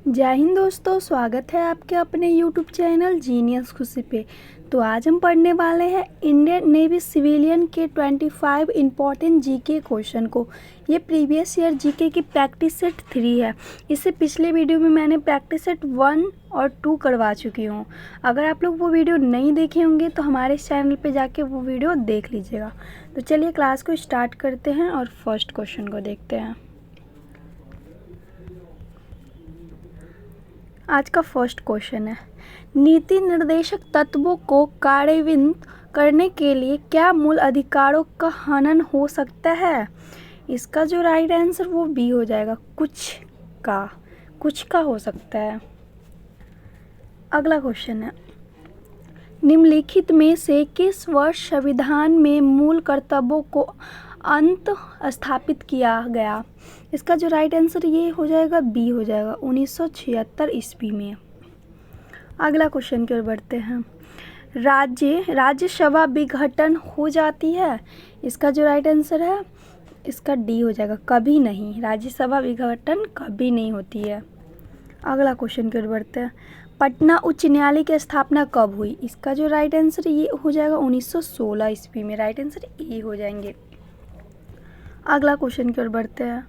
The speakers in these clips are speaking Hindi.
जय हिंद दोस्तों, स्वागत है आपके अपने यूट्यूब चैनल जीनियस खुशी पे। तो आज हम पढ़ने वाले हैं इंडियन नेवी सिविलियन के 25 इम्पॉर्टेंट जीके क्वेश्चन को। ये प्रीवियस ईयर जीके की प्रैक्टिस सेट 3 है। इससे पिछले वीडियो में मैंने प्रैक्टिस सेट 1 और 2 करवा चुकी हूँ। अगर आप लोग वो वीडियो नहीं देखे होंगे तो हमारे चैनल पे जाके वो वीडियो देख लीजिएगा। तो चलिए क्लास को स्टार्ट करते हैं और फर्स्ट क्वेश्चन को देखते हैं। आज का फर्स्ट क्वेश्चन है, नीति निर्देशक तत्वों को कार्यान्वित करने के लिए क्या मूल अधिकारों का हनन हो सकता है? इसका जो राइट आंसर वो बी हो जाएगा, कुछ का हो सकता है। अगला क्वेश्चन है, निम्नलिखित में से किस वर्ष संविधान में मूल कर्तव्यों को अंत स्थापित किया गया? इसका जो राइट आंसर ये हो जाएगा, बी हो जाएगा, 1976 ईस्वी में। अगला क्वेश्चन की ओर बढ़ते हैं, राज्यसभा विघटन हो जाती है? इसका जो राइट आंसर है इसका डी हो जाएगा, कभी नहीं। राज्यसभा विघटन कभी नहीं होती है। अगला क्वेश्चन की ओर बढ़ते हैं, पटना उच्च न्यायालय की स्थापना कब हुई? इसका जो राइट आंसर ये हो जाएगा 1916 ईस्वी में। राइट आंसर ए हो जाएंगे। अगला क्वेश्चन की ओर बढ़ते हैं,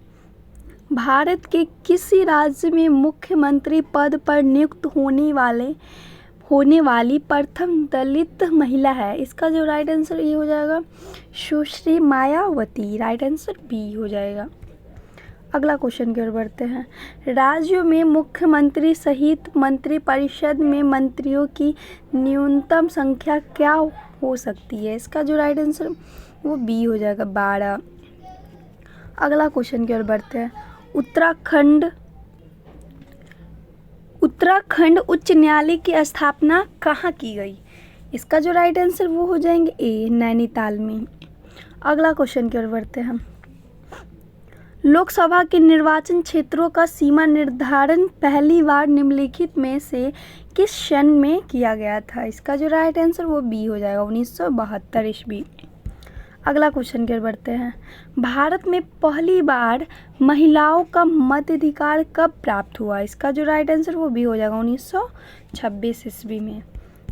भारत के किसी राज्य में मुख्यमंत्री पद पर नियुक्त होने वाली प्रथम दलित महिला है? इसका जो राइट आंसर ये हो जाएगा, सुश्री मायावती। राइट आंसर बी हो जाएगा। अगला क्वेश्चन की ओर बढ़ते हैं, राज्यों में मुख्यमंत्री सहित मंत्रिपरिषद में मंत्रियों की न्यूनतम संख्या क्या हो सकती है? इसका जो राइट आंसर वो बी हो जाएगा, 12। अगला क्वेश्चन की ओर बढ़ते हैं, उत्तराखंड उच्च न्यायालय की स्थापना कहाँ की गई? इसका जो राइट आंसर वो हो जाएंगे ए, नैनीताल में। अगला क्वेश्चन की ओर बढ़ते हैं, लोकसभा के निर्वाचन क्षेत्रों का सीमा निर्धारण पहली बार निम्नलिखित में से किस सन में किया गया था? इसका जो राइट आंसर वो बी हो जाएगा, 1972 ईस्वी। अगला क्वेश्चन की ओर बढ़ते हैं, भारत में पहली बार महिलाओं का मताधिकार कब प्राप्त हुआ? इसका जो राइट आंसर वो भी हो जाएगा, 1926 ईस्वी में।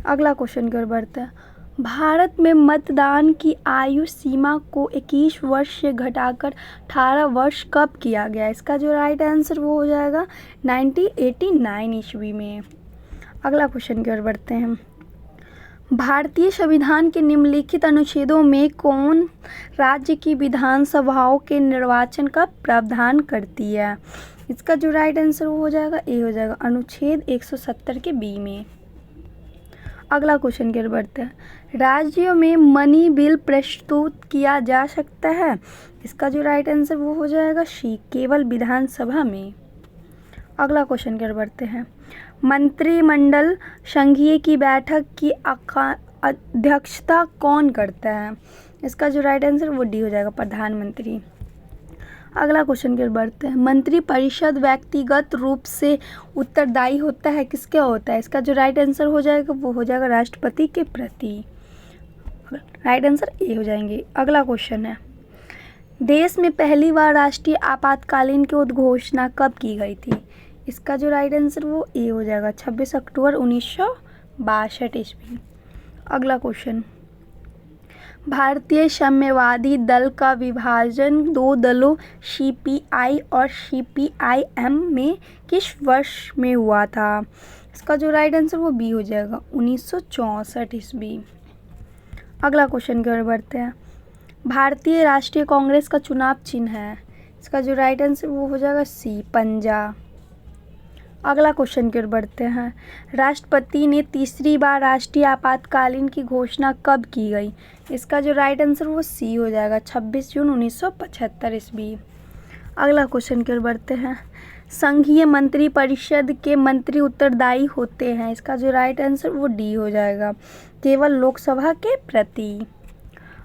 अगला क्वेश्चन की ओर बढ़ते हैं, भारत में मतदान की आयु सीमा को 21 वर्ष से घटाकर 18 वर्ष कब किया गया? इसका जो राइट आंसर वो हो जाएगा 1989 ईस्वी में। अगला क्वेश्चन की ओर बढ़ते हैं, भारतीय संविधान के निम्नलिखित अनुच्छेदों में कौन राज्य की विधानसभाओं के निर्वाचन का प्रावधान करती है? इसका जो राइट आंसर वो हो जाएगा ए हो जाएगा, अनुच्छेद 170 के बी में। अगला क्वेश्चन की ओर बढ़ते हैं, राज्यों में मनी बिल प्रस्तुत किया जा सकता है? इसका जो राइट आंसर वो हो जाएगा सी, केवल विधानसभा में। अगला क्वेश्चन की ओर बढ़ते हैं, मंत्रिमंडल संघीय की बैठक की अध्यक्षता कौन करता है? इसका जो राइट आंसर वो डी हो जाएगा, प्रधानमंत्री। अगला क्वेश्चन की ओर बढ़ते हैं, मंत्रिपरिषद व्यक्तिगत रूप से उत्तरदायी होता है? किसके होता है? इसका जो राइट आंसर हो जाएगा वो हो जाएगा राष्ट्रपति के प्रति। राइट आंसर ए हो जाएंगे। अगला क्वेश्चन है, देश में पहली बार राष्ट्रीय आपातकालीन की उद्घोषणा कब की गई थी? इसका जो राइट आंसर वो ए हो जाएगा, 26 अक्टूबर 1962 ईस्वी। अगला क्वेश्चन, भारतीय साम्यवादी दल का विभाजन 2 दलों सीपीआई और सीपीआईएम में किस वर्ष में हुआ था? इसका जो राइट आंसर वो बी हो जाएगा, 1964 ईस्वी। अगला क्वेश्चन की ओर बढ़ते हैं, भारतीय राष्ट्रीय कांग्रेस का चुनाव चिन्ह है? इसका जो राइट आंसर वो हो जाएगा सी, पंजा। अगला क्वेश्चन की ओर बढ़ते हैं, राष्ट्रपति ने तीसरी बार राष्ट्रीय आपातकालीन की घोषणा कब की गई? इसका जो राइट आंसर वो सी हो जाएगा, 26 जून 1975 ईस्वी। अगला क्वेश्चन की ओर बढ़ते हैं, संघीय मंत्रिपरिषद के मंत्री उत्तरदायी होते हैं? इसका जो राइट आंसर वो डी हो जाएगा, केवल लोकसभा के प्रति।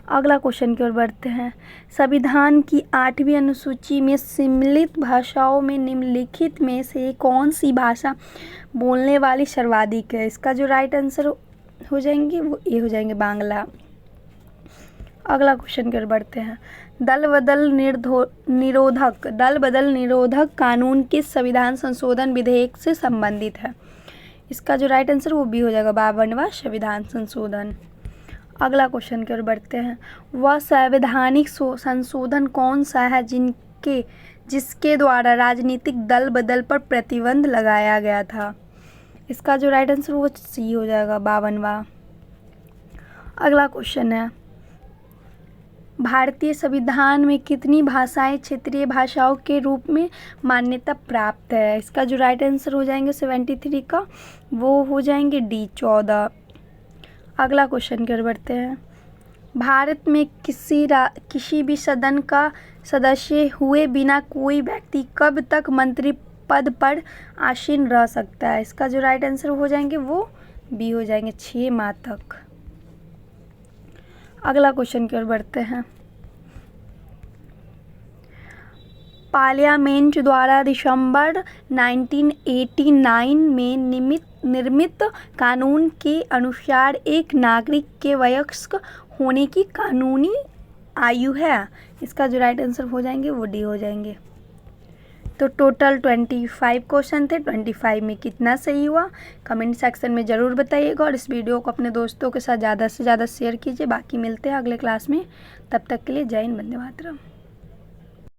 अगला क्वेश्चन की ओर बढ़ते हैं, संविधान की 8वीं अनुसूची में सम्मिलित भाषाओं में निम्नलिखित में से कौन सी भाषा बोलने वाली सर्वाधिक है? इसका जो राइट आंसर हो जाएंगे वो ए हो जाएंगे, बांग्ला। अगला क्वेश्चन की ओर बढ़ते हैं, दल बदल निरोधक कानून किस संविधान संशोधन विधेयक से संबंधित है? इसका जो राइट आंसर वो बी हो जाएगा, 52वां संविधान संशोधन। अगला क्वेश्चन की ओर बढ़ते हैं। वह संवैधानिक संशोधन कौन सा है जिसके द्वारा राजनीतिक दल बदल पर प्रतिबंध लगाया गया था? इसका जो राइट आंसर वो सी हो जाएगा, 52वां। अगला क्वेश्चन है, भारतीय संविधान में कितनी भाषाएं क्षेत्रीय भाषाओं के रूप में मान्यता प्राप्त है? इसका जो राइट आंसर हो जाएंगे 73 का, वो हो जाएंगे डी, 14। अगला क्वेश्चन की ओर बढ़ते हैं। भारत में किसी भी सदन का सदस्य हुए बिना कोई व्यक्ति कब तक मंत्री पद पर आसीन रह सकता है? इसका जो राइट आंसर हो जाएंगे वो बी हो जाएंगे, 6 माह तक। अगला क्वेश्चन की ओर बढ़ते हैं। पार्लियामेंट द्वारा दिसंबर 1989 में निर्मित कानून के अनुसार एक नागरिक के वयस्क होने की कानूनी आयु है? इसका जो राइट आंसर हो जाएंगे वो डी हो जाएंगे। तो टोटल 25 क्वेश्चन थे, 25 में कितना सही हुआ कमेंट सेक्शन में ज़रूर बताइएगा, और इस वीडियो को अपने दोस्तों के साथ ज़्यादा से ज़्यादा शेयर कीजिए। बाकी मिलते हैं अगले क्लास में, तब तक के लिए जय हिंद, वंदे मातरम।